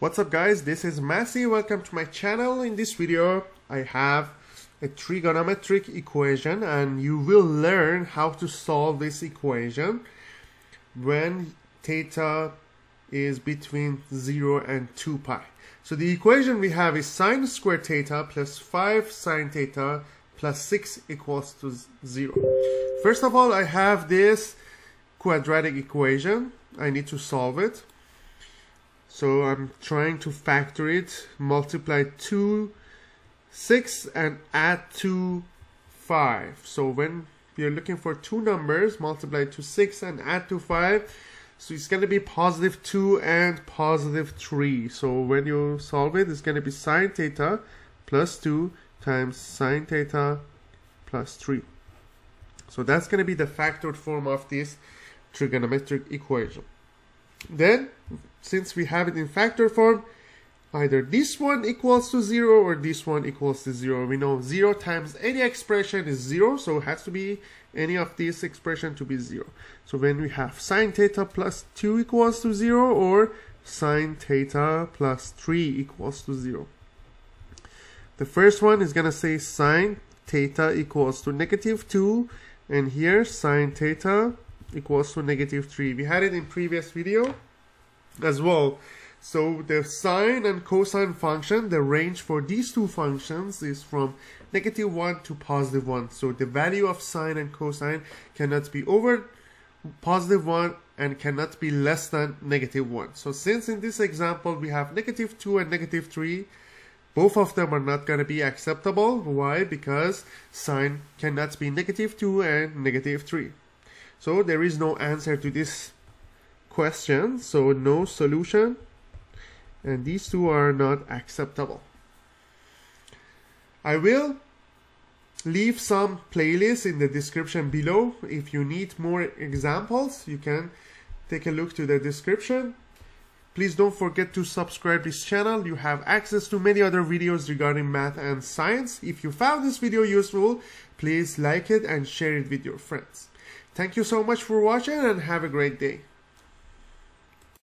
What's up guys, this is Massey. Welcome to my channel. In this video I have a trigonometric equation and you will learn how to solve this equation when theta is between 0 and 2 pi. So the equation we have is sine squared theta plus 5 sine theta plus 6 equals to 0. First of all, I have this quadratic equation. I need to solve it. So I'm trying to factor it, multiply 2, 6 and add 2, 5. So when you're looking for two numbers, multiply 2, 6 and add 2, 5. So it's going to be positive 2 and positive 3. So when you solve it, it's going to be sine theta plus 2 times sine theta plus 3. So that's going to be the factored form of this trigonometric equation. Then, since we have it in factor form, either this one equals to 0 or this one equals to 0. We know 0 times any expression is 0, so it has to be any of these expression to be 0. So when we have sine theta plus 2 equals to 0 or sine theta plus 3 equals to 0. The first one is going to say sine theta equals to negative 2, and here sine theta equals to negative 3. We had it in previous video as well. So the sine and cosine function, the range for these two functions is from negative 1 to positive 1. So the value of sine and cosine cannot be over positive 1 and cannot be less than negative 1. So since in this example we have negative 2 and negative 3, both of them are not going to be acceptable. Why? Because sine cannot be negative 2 and negative 3. So there is no answer to this question, so no solution, and these two are not acceptable. I will leave some playlists in the description below. If you need more examples, you can take a look to the description. Please don't forget to subscribe this channel. You have access to many other videos regarding math and science. If you found this video useful, please like it and share it with your friends. Thank you so much for watching and have a great day.